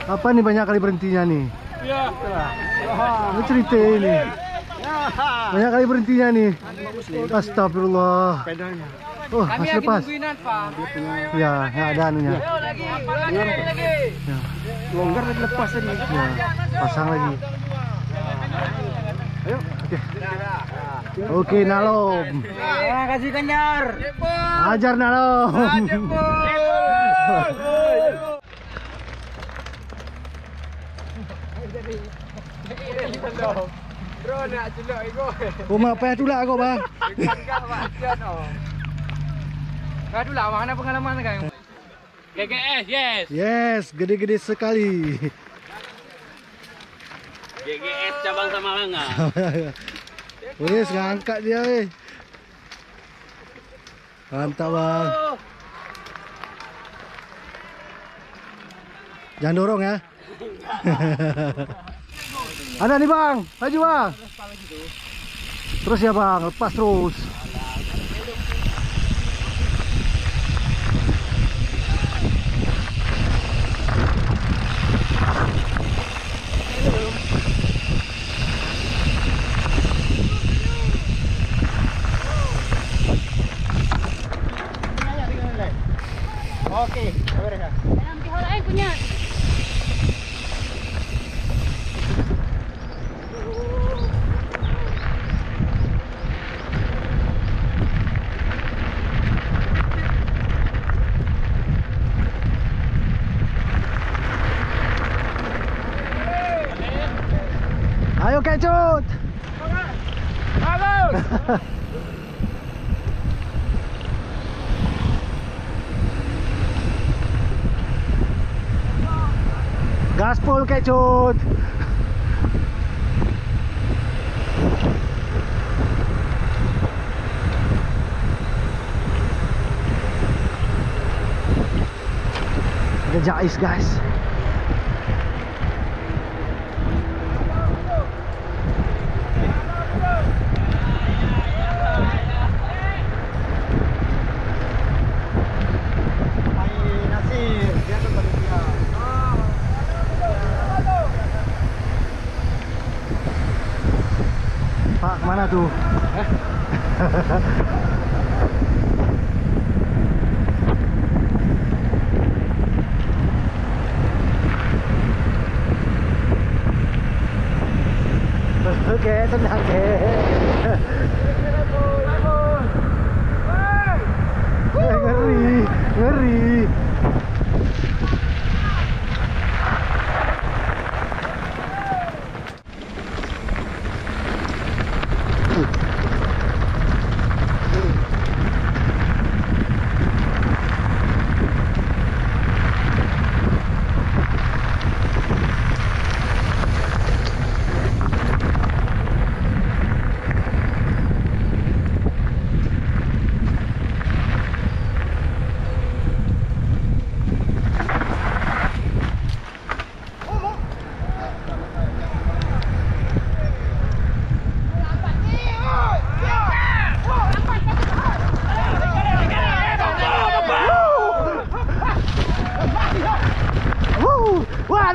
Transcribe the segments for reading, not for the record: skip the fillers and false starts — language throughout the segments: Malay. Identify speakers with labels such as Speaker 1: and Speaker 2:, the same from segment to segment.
Speaker 1: Apa nih banyak kali berhentinya nih?
Speaker 2: Iya.
Speaker 1: Ini cerita ini. Banyak kali berhentinya nih. Astagfirullah. Oh, masih lepas. Ya, nggak ada anunya. Ya.
Speaker 2: Longgar dan lepas ini.
Speaker 1: Ya, pasang lagi. Ayo, oke. Oke, Nalom.
Speaker 2: Kasih kenyar.
Speaker 1: Ajar Nalom.
Speaker 2: Bro nak celok ego.
Speaker 1: Oh, mak payah tulak kau, bang.
Speaker 2: Kau tu lah, mana pengalaman kan? GGS, yes.
Speaker 1: Yes, gede-gede sekali.
Speaker 3: GGS cabang Samalanga.
Speaker 1: Wes, ngangkat dia, weh. Mantap, bang. Jangan dorong ya. Ada nih, bang. Maju, bang. Terus ya, bang. Lepas terus.
Speaker 2: Oke, beres dah.
Speaker 4: Dalam pihak lain punya.
Speaker 1: Ayo, kecut.
Speaker 2: Bagus.
Speaker 1: Gaspol, kecut. Ada jais, guys. Pak, kemana tuh? Oke, tenang, ke. Ngeri, ngeri.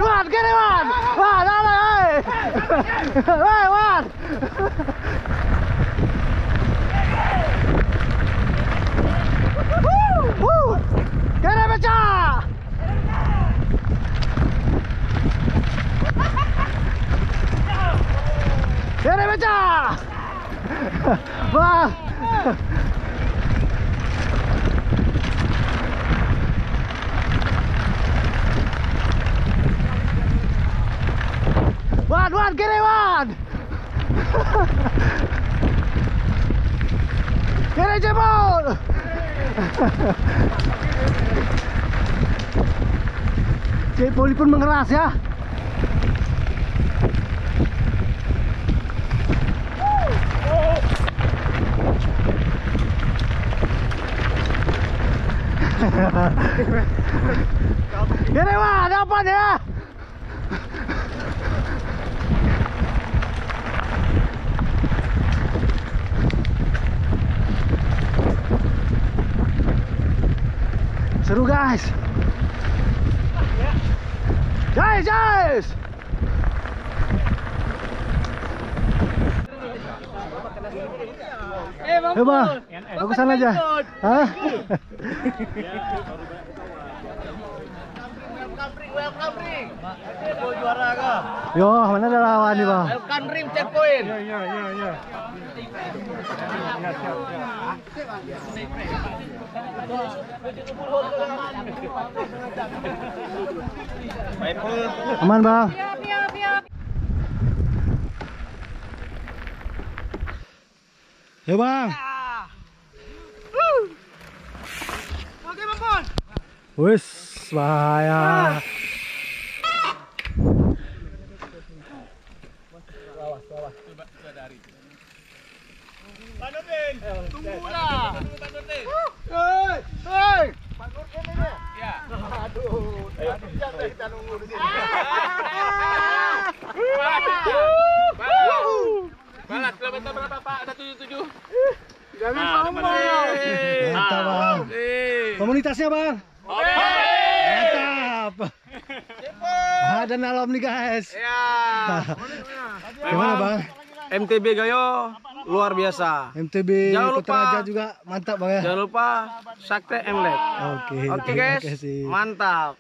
Speaker 1: Wan, get it, Wan! Wan, hey! Hey, Wan! Woo! Get it, pecah! Get it, pecah! Wah! Wan, get it, Wan! Get it, Jebol! Jebol pun mengeras ya. Get it, Wan! Apa ya? Seru, guys. Guys, Guys, guys. Bang, aku sana aja. Hah? Yo, mana ada lawan nih, Bang?
Speaker 3: Welcome rim checkpoint.
Speaker 1: Aman, Bang. Ya, Bang.
Speaker 2: Oke, Bang Pon.
Speaker 1: Wis, bahaya.
Speaker 2: Tunggu lah.
Speaker 3: Kita nunggu di sini.
Speaker 2: Balas, kilometer berapa Pak? Ada 77.
Speaker 3: Jangan
Speaker 1: Mantap, Bang. Komunitasnya, Bang. Mantap. Ada alam nih, guys. Gimana, Bang?
Speaker 3: MTB Gayo luar biasa.
Speaker 1: MTB
Speaker 3: Jangan lupa.
Speaker 1: Kota Raja juga mantap, Bang ya.
Speaker 3: Jangan lupa Sakte Emlet.
Speaker 1: Oke,
Speaker 3: Oke
Speaker 1: terima
Speaker 3: guys,
Speaker 1: kasih.
Speaker 3: mantap.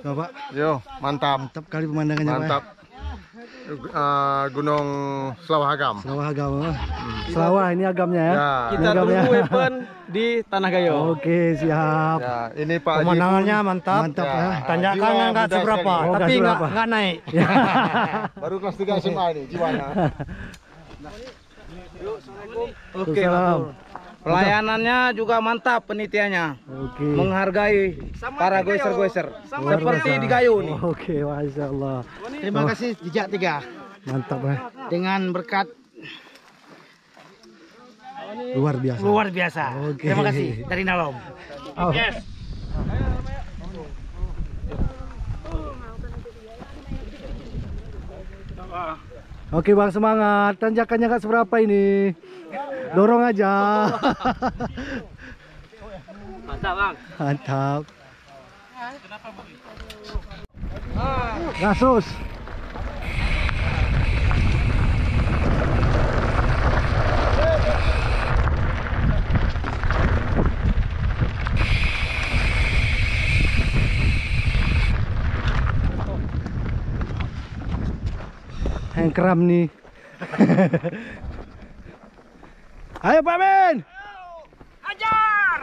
Speaker 1: Bapak,
Speaker 4: Yo, mantap,
Speaker 1: mantap kali pemandangannya,
Speaker 4: mantap. Gunung Selawah Agam.
Speaker 1: Selawah Agam. Selawah ini agamnya ya.
Speaker 4: Ya.
Speaker 1: Ini
Speaker 3: Kita
Speaker 1: agamnya.
Speaker 3: tunggu event di Tanah Gayo.
Speaker 1: Oke, siap.
Speaker 4: Ya, ini Pak Haji
Speaker 1: Pemandangannya
Speaker 4: pun-
Speaker 1: mantap. Mantap
Speaker 4: Ya,
Speaker 1: ya.
Speaker 4: Tanyakan enggak seberapa,
Speaker 1: tapi enggak
Speaker 3: naik.
Speaker 4: baru kelas 3 SMA ini jiwanya.
Speaker 3: Oke,
Speaker 1: Salam.
Speaker 3: pelayanannya juga mantap, penitiannya
Speaker 1: Oke.
Speaker 3: menghargai para goiser-goiser
Speaker 1: Luar
Speaker 3: seperti
Speaker 1: biasa.
Speaker 3: di Gayo nih.
Speaker 1: Oke, Masya Allah.
Speaker 3: Terima kasih Jejak 3
Speaker 1: Mantap ya.
Speaker 3: dengan berkat
Speaker 1: Luar biasa.
Speaker 3: luar biasa.
Speaker 1: Oke.
Speaker 3: Terima kasih dari dalam.
Speaker 1: Oh. Oke, Bang, semangat. Tanjakannya nggak seberapa ini. Dorong aja.
Speaker 3: Mantap, Bang.
Speaker 1: Mantap. Gasus. Yang kram nih. Ayo Pak Men.
Speaker 2: Ajar.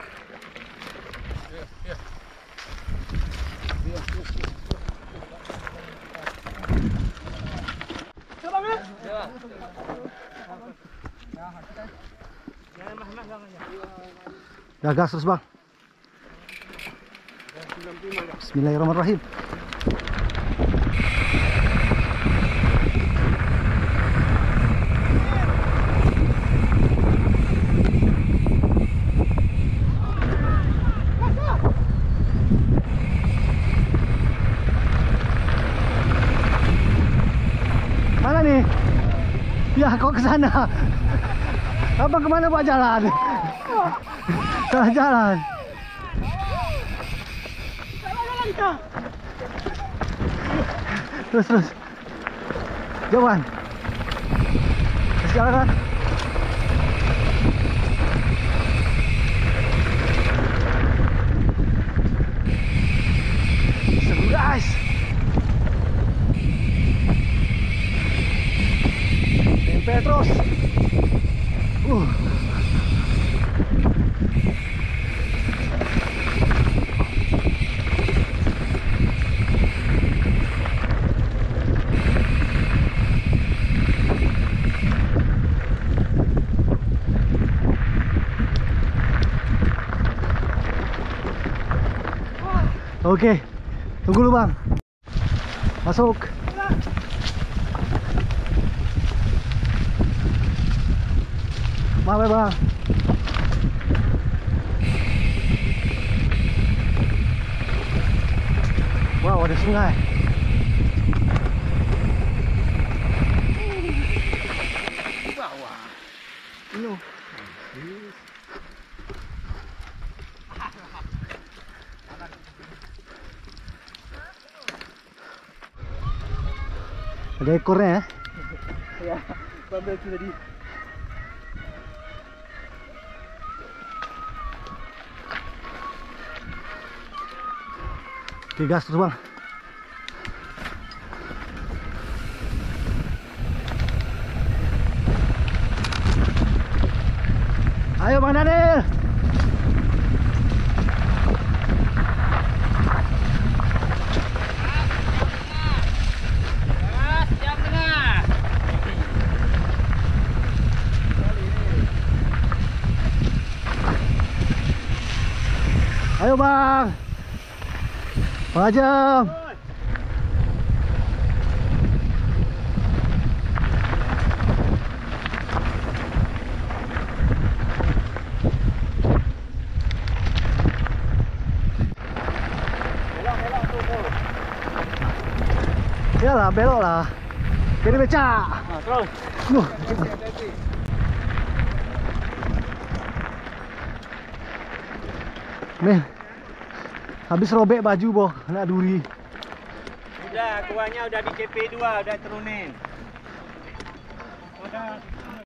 Speaker 1: Dah gas terus Bang. Bismillahirrahmanirrahim. Mana nih? Ya kok ke sana? Abang kemana Pak jalan? Salah jalan. Terus. Jauhan. Terus jalan kan? Seru guys. Tempel terus. Oke, tunggu dulu Bang. Masuk. Maaf ya Bang. Wow, ada sungai. Ada ekornya ya.
Speaker 3: Ya, barbecue tadi.
Speaker 1: Oke, gas terus bang. Ayo Bang Daniel.
Speaker 2: Siap tengah.
Speaker 1: Ayo Bang. Bang Ajeng. Iyalah, belok lah. Kiri becak.
Speaker 3: Nah, terus.
Speaker 1: Nuh. Nih. Habis robek baju boh, kena duri.
Speaker 3: Udah, kuahnya udah di CP2, udah turunin. Udah.